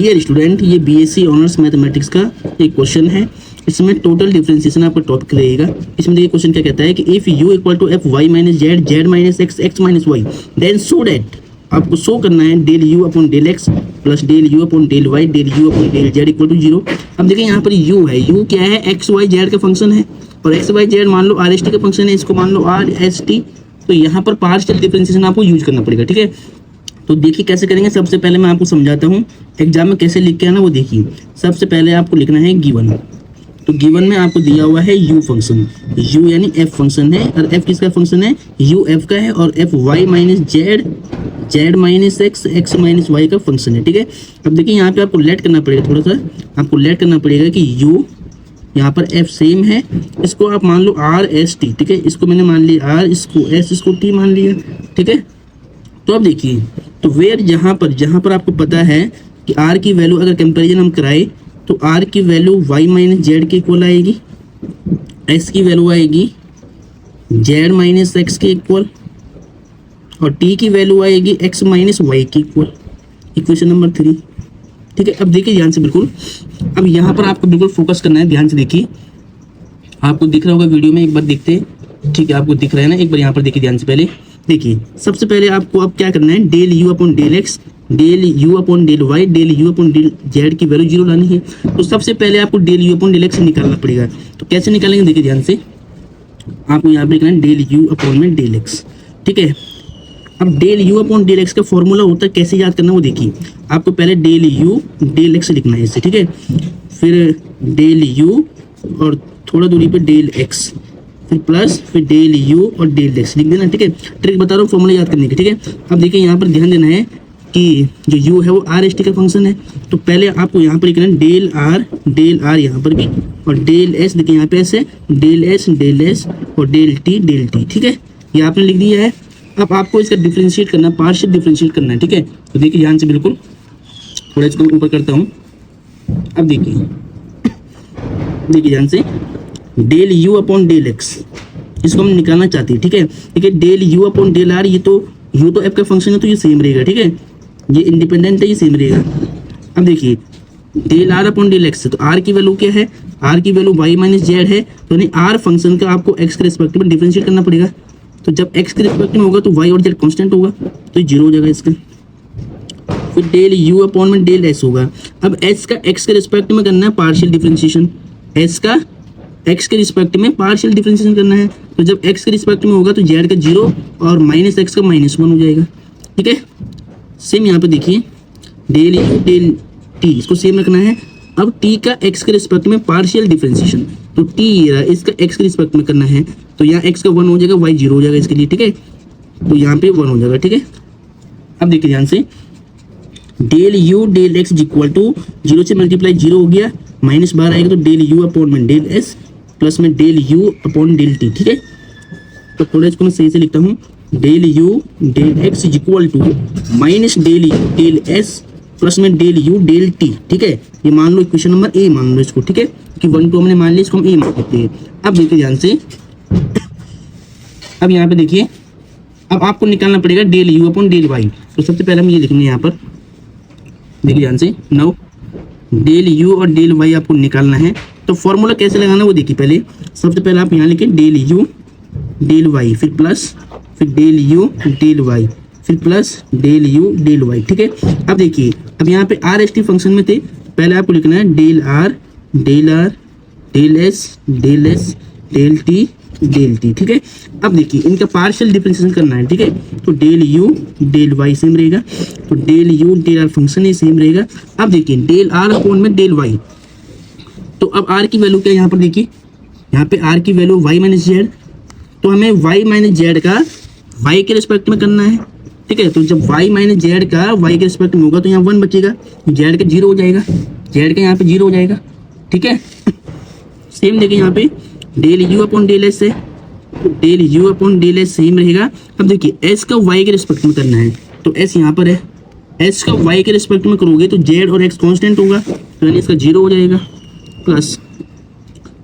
Dear student, ये BSc honours mathematics का एक क्वेश्चन है। इसमें टोटल डिफरेंशिएशन आपका टॉपिक रहेगा। इसमें देखिए क्वेश्चन क्या कहता है कि if u equal to f y minus z, z minus x, x minus y, then so that, आपको शो करना है del u upon del x plus del u upon del Y, del u upon del Z equal to 0। अब देखिए यहाँ पर you है, you क्या है, एक्स वाई जेड का फंक्शन है, और एक्स वाई जेड मान लो आर एस टी का फंक्शन है, इसको मान लो आर एस टी। तो यहाँ पर पार्शियल डिफरेंशिएशन आपको यूज करना पड़ेगा, ठीक है। तो देखिए कैसे करेंगे, सबसे पहले मैं आपको समझाता हूँ एग्जाम में कैसे लिख के आना वो देखिए। सबसे पहले आपको लिखना है गिवन। तो गिवन में आपको दिया हुआ है यू फंक्शन, यू यानी एफ फंक्शन है, और एफ किसका फंक्शन है, यू एफ का है, और f y minus z, z minus x, x minus y का फंक्शन है, ठीक है। अब देखिए यहाँ पे आपको लेट करना पड़ेगा, थोड़ा सा आपको लेट करना पड़ेगा कि यू यहाँ पर एफ सेम है, इसको आप मान लो आर एस टी, ठीक है। इसको मैंने मान लिया आर, इसको एस, इसको टी मान लिया, ठीक है। तो अब देखिए, तो वेयर जहाँ पर आपको पता है कि आर की वैल्यू अगर कंपैरिजन हम कराए तो आर की वैल्यू वाई माइनस जेड के इक्वल आएगी, एक्स की वैल्यू आएगी जेड माइनस एक्स के इक्वल, और टी की वैल्यू आएगी एक्स माइनस वाई के इक्वल। इक्वेशन नंबर 3, ठीक है। अब देखिए ध्यान से बिल्कुल, अब यहाँ पर आपको बिल्कुल फोकस करना है, ध्यान से देखिए। आपको दिख रहा होगा वीडियो में, एक बार देखते हैं, ठीक है। आपको दिख रहा है ना, एक बार यहाँ पर देखिए ध्यान से। पहले देखिए, सबसे पहले आपको अब क्या करना है, del u upon del x, del u upon del Y, del u upon del z की वैल्यू 0 लानी है। तो सबसे पहले आपको del u upon del x निकालना पड़ेगा। तो कैसे निकालेंगे, देखिए ध्यान से। आपको यहाँ पे लिखना है डेल यू अपॉन में डेल एक्स, ठीक है। अब del u upon del x का फॉर्मूला होता है, कैसे याद करना वो देखिए। आपको पहले डेल यू डेल एक्स लिखना है इससे, ठीक है। फिर डेल यू और थोड़ा दूरी पे डेल एक्स, फिर प्लस, फिर डेल यू और डेल एक्स लिख देना, ठीक है। ट्रिक बता रहा हूँ फॉर्मूला याद करने की, ठीक है। अब देखिए यहाँ पर ध्यान देना है कि जो यू है वो आर एस टी का फंक्शन है। तो पहले आपको यहाँ पर लिखना है डेल आर यहाँ पर भी, और डेल एस, देखिए यहाँ पे ऐसे डेल एस और डेल टी, ठीक है। ये आपने लिख दिया है। अब आपको इसका डिफरेंशिएट करना, पार्शियल डिफरेंशिएट करना है, ठीक है। तो देखिए ध्यान से बिल्कुल, थोड़ा इसको ऊपर करता हूँ। अब देखिए ध्यान से, del u upon del x, इसको हम निकालना चाहते हैं, ठीक है। ठीक है, del u upon del r, ये तो यू तो एफ का फंक्शन है, तो ये सेम रहेगा, ठीक है। ये इंडिपेंडेंट है, ये सेम रहेगा। अब देखिए del r upon del x, तो आर की वैल्यू क्या है, आर की वैल्यू वाई माइनस जेड है, तो यानी आर फंक्शन का आपको एक्स के रिस्पेक्ट में डिफरेंशिएट करना पड़ेगा। तो जब एक्स के रिस्पेक्ट में होगा तो वाई और जेड कांस्टेंट होगा, तो ये 0 हो जाएगा इसका। फिर डेल यू अपॉन में डेल एस होगा। अब एस का एक्स के रिस्पेक्ट में करना है पार्शियल डिफरेंशिएशन, एस का एक्स के रिस्पेक्ट में पार्शियल डिफरेंशिएशन करना है। तो जब एक्स के रिस्पेक्ट में होगा तो जेड का 0 और माइनस एक्स का -1 हो जाएगा, ठीक है। सेम यहाँ पे देखिए, डेल यू डेल टी, इसको सेम रखना है। अब टी का एक्स के रिस्पेक्ट में पार्शियल डिफरेंशिएशन, तो टी इसका एक्स के रिस्पेक्ट में करना है, तो यहाँ एक्स का 1 हो जाएगा, वाई 0 हो जाएगा इसके लिए, ठीक है। तो यहाँ पे 1 हो जाएगा, ठीक है। अब देखिए ध्यान से, del you del x equal to 0 से मल्टीप्लाई 0 हो गया, -12 आएगा, तो डेल यू अपॉन में डेल एस प्लस में del u upon del t, ठीक है। तो थोड़ा इसको मैं सही से लिखता हूँ, del you del x equal to minus del you del S plus में डेल यू डेल टी, ठीक है। ये मान लो इक्वेशन नंबर ए मान लो इसको, ठीक है, कि 1 2 हमने मान लिया, इसको हम ए मान लेते हैं। अब देखिए ध्यान से, अब यहाँ पे देखिए, अब आपको निकालना पड़ेगा del u upon del y. तो सबसे पहले हम ये लिखेंगे यहाँ पर, देखिए ध्यान से, नाउ डेल यू और डेल वाई आपको निकालना है। तो फॉर्मूला कैसे लगाना वो देखिए। पहले सबसे पहले आप यहाँ लिखें डेल यू डेल वाई, फिर प्लस, फिर डेल यू डेल वाई, फिर plus del you del y, ठीक है। अब देखिए, अब यहाँ पे आर एस टी फंक्शन में थे, पहले आपको लिखना है del r del s del t, ठीक है। अब देखिए इनका पार्शियल डिफरेंशिएशन करना है, ठीक है। तो del you del y same रहेगा, तो del you del r function ही सेम रहेगा। अब देखिए डेल आर अपॉन में डेल वाई, तो अब आर की वैल्यू क्या है यहाँ पर देखिए, यहाँ पे आर की वैल्यू वाई माइनस जेड, तो हमें वाई माइनस जेड का वाई के रिस्पेक्ट में करना है, ठीक है। तो जब वाई माइनस जेड का वाई के रिस्पेक्ट में होगा तो यहाँ 1 बचेगा, जेड का 0 हो जाएगा, जेड का यहाँ पे 0 हो जाएगा, ठीक है। सेम देखिए यहाँ पे del u upon del s है, तो del u upon del s same रहेगा। अब देखिए एस का वाई के रिस्पेक्ट में करना है, तो एस यहाँ पर है, एस का वाई के रिस्पेक्ट में करोगे तो जेड और एक्स कांस्टेंट होगा, तो यानी इसका 0 हो जाएगा, plus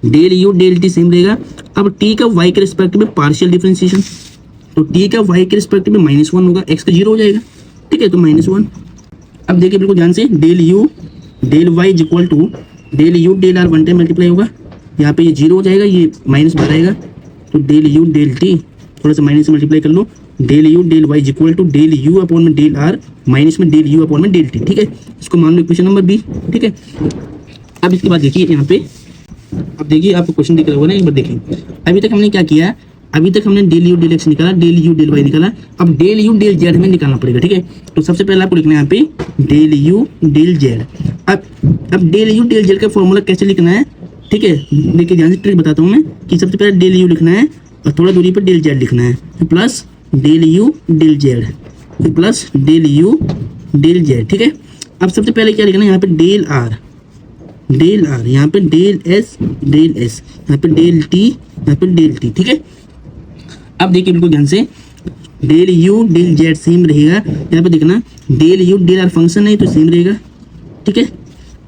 del you del t same रहेगा। अब टी का वाई के रिस्पेक्ट में पार्शियल डिफरेंशिएशन, तो टी का वाई के रिस्पेक्ट में -1 होगा, एक्स का 0 हो जाएगा, ठीक है, तो -1। अब देखिए बिल्कुल ध्यान से, del you del y is equal to del you del r one time multiply होगा, यहाँ पे ये जीरो हो जाएगा, ये माइनस बाहर आएगा, तो डेल यू डेल टी थोड़ा सा माइनस से मल्टीप्लाई कर लो, del you del y is equal to del u upon में डेल आर माइनस में डेल यू अपॉन में डेल टी। ठीक है, इसको मान लो इक्वेशन नंबर बी। ठीक है, अब इसके बाद देखिए यहाँ पे, अब देखिए आपको क्वेश्चन दिख रहा होगा ना, एक बार देखिए। अभी तक हमने क्या किया, अभी तक हमने डेल यू डेल एक्स निकाला, डेल यू डेल वाई निकाला, अब डेल यू डेल जेड हमें निकालना पड़ेगा। ठीक है, तो सबसे पहले आपको लिखना है यहाँ पे डेल यू डेल जेड। अब डेल यू डेल जेड का फॉर्मूला कैसे लिखना है, ठीक है, देखिए ध्यान से ट्रिक बताता हूँ मैं, कि सबसे पहले डेल यू लिखना है और थोड़ा दूरी पर डेल जेड लिखना है, फिर plus del you del z, फिर plus del you del z. ठीक है, अब सबसे पहले क्या लिखना है, यहाँ पे डेल आर, यहाँ पे डेल एस, यहाँ पे डेल टी, यहाँ पे डेल टी। ठीक है, अब देखिए बिल्कुल ध्यान से, del you del z same रहेगा, यहाँ पे देखना del you del r function है तो सेम रहेगा। ठीक है,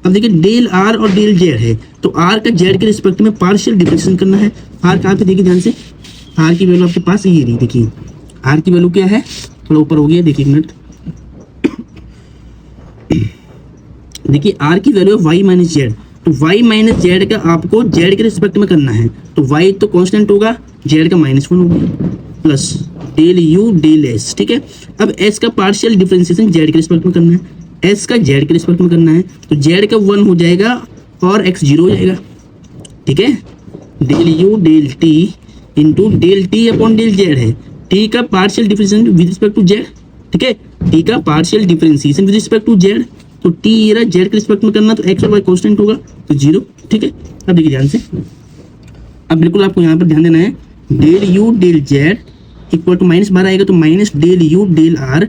अब देखिए डेल आर और डेल जेड है, तो आर का जेड के रिस्पेक्ट में पार्शियल डिफरेंशिएशन करना है। आर कहाँ पे, देखिए ध्यान से, आर की वैल्यू आपके पास ये रही, देखिए आर की वैल्यू क्या है, थोड़ा ऊपर हो गया, देखिए एक मिनट, देखिए आर की वैल्यू है वाई माइनस जेड, तो वाई माइनस जेड का आपको जेड के रिस्पेक्ट में करना है, तो वाई तो कांस्टेंट होगा, जेड का -1 होगा, plus del you del s. ठीक है, अब एस का पार्शियल डिफरेंशिएशन जेड के रिस्पेक्ट में करना है, एस का जेड के रिस्पेक्ट में करना है, तो जेड का 1 हो जाएगा और एक्स 0 हो जाएगा। ठीक है, del you del t into del t upon del z है, टी का partial differentiation with respect to z. ठीक है, टी का partial differentiation with respect to z, तो टी ये जेड के रिस्पेक्ट में करना, तो एक्स और वाई कांस्टेंट होगा, तो 0। ठीक है, अब देखिए ध्यान से, अब बिल्कुल आपको यहाँ पर ध्यान देना है, del you del Z equal to minus बाहर आएगा, तो minus del you del r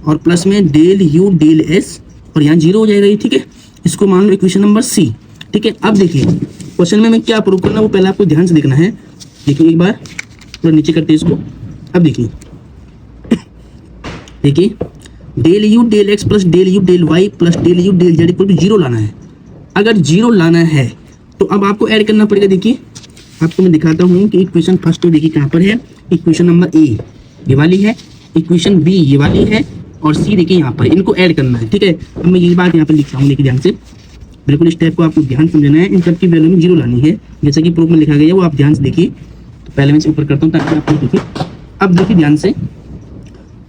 और प्लस में डेल यू डेल एस, और यहाँ 0 हो जाएगा ये। ठीक है, इसको मान लो इक्वेशन नंबर सी। ठीक है, अब देखिए क्वेश्चन में मैं क्या प्रूव करना, वो पहले आपको ध्यान से देखना है। देखिए एक बार थोड़ा नीचे करते हैं इसको, अब देखिए del you del x plus del you del y plus del you del Z equal to 0 लाना है। अगर 0 लाना है तो अब आपको ऐड करना पड़ेगा। देखिए आपको मैं दिखाता हूँ कि इक्वेशन फर्स्ट देखिए कहाँ पर है, इक्वेशन नंबर ए ये वाली है, इक्वेशन बी ये वाली है, और सी देखिए यहाँ पर, इनको ऐड करना है। ठीक है, अब मैं ये बात यहाँ पर लिखता हूँ, देखिए ध्यान से, बिल्कुल इस टाइप को आपको ध्यान समझना है, इन सब की वैल्यू में 0 लानी है, जैसा कि प्रूफ में लिखा गया है, वो आप ध्यान से देखिए। तो पहले मैं इसे ऊपर करता हूँ ताकि आपको देखिए। अब देखिए ध्यान से,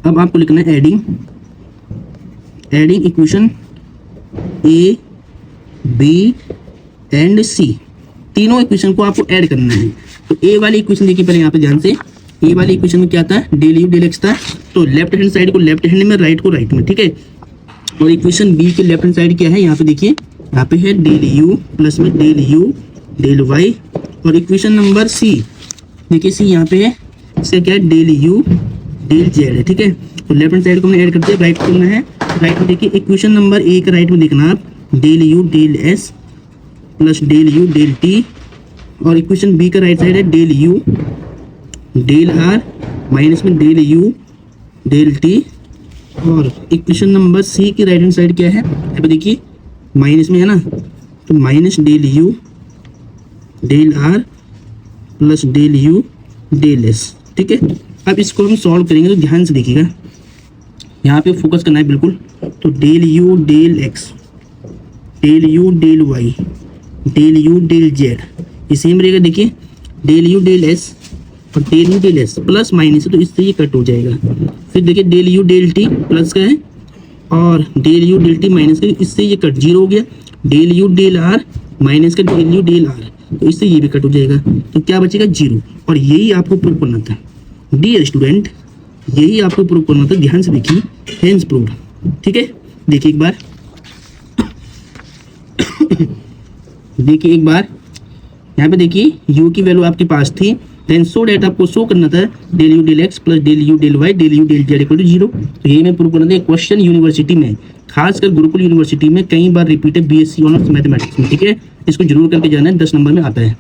अब आपको लिखना है adding equation a b and c, तीनों इक्वेशन को आपको ऐड करना है। तो ए वाली इक्वेशन देखिए पहले यहाँ पे ध्यान से, ए वाली इक्वेशन में क्या था, डेल यू डेल एक्स था, तो लेफ्ट हैंड साइड को लेफ्ट हैंड में, राइट को राइट में। ठीक है, और इक्वेशन बी के लेफ्ट हैंड साइड क्या है, यहाँ पे देखिए, यहाँ पे है डेल यू प्लस में डेल यू डेल वाई, और इक्वेशन नंबर सी देखिए, सी यहाँ पे है, इसका क्या है, डेल यू डेल जेड है। ठीक है, तो लेफ्ट हैंड साइड को हमने ऐड करते हैं, राइट करना है, राइट में देखिए इक्वेशन नंबर ए का राइट में देखना आप, del you del S plus del you del t, और इक्वेशन बी का राइट साइड है del you del are minus में डेल यू डेल टी, और इक्वेशन नंबर सी की राइट हैंड साइड क्या है, यहाँ पे देखिए माइनस में है ना, तो minus del you del r plus del you del s. ठीक है, अब इसको हम सॉल्व करेंगे, तो ध्यान से देखिएगा, यहाँ पे फोकस करना है बिल्कुल। तो del you del x, del you del Y, del you del Z, ये सेम रहेगा। देखिए डेल यू डेल एस और del you del S plus minus है, तो इससे ये कट हो जाएगा। फिर देखिए del you del T plus का है, और del you del T minus का, इससे ये कट 0 हो गया। Del you del are minus का डेल यू डेल आर, तो इससे ये भी कट हो जाएगा, तो क्या बचेगा 0। और यही आपको प्रूव करना था डियर स्टूडेंट, यही आपको प्रूव करना था, ध्यान से देखिए, हेंस प्रूव्ड। ठीक है, देखिए एक बार देखिए एक बार यहाँ पे देखिए, u की वैल्यू आपके पास थी, देन सो डेट आपको शो करना था del you del x plus del you del Y del you del Z equal to 0। तो यही मैं प्रूव करना था। क्वेश्चन यूनिवर्सिटी में, खासकर गुरुकुल यूनिवर्सिटी में कई बार रिपीट है, BSc ऑनर्स मैथमेटिक्स में। ठीक है, इसको जरूर करके जाना है, 10 नंबर में आता है।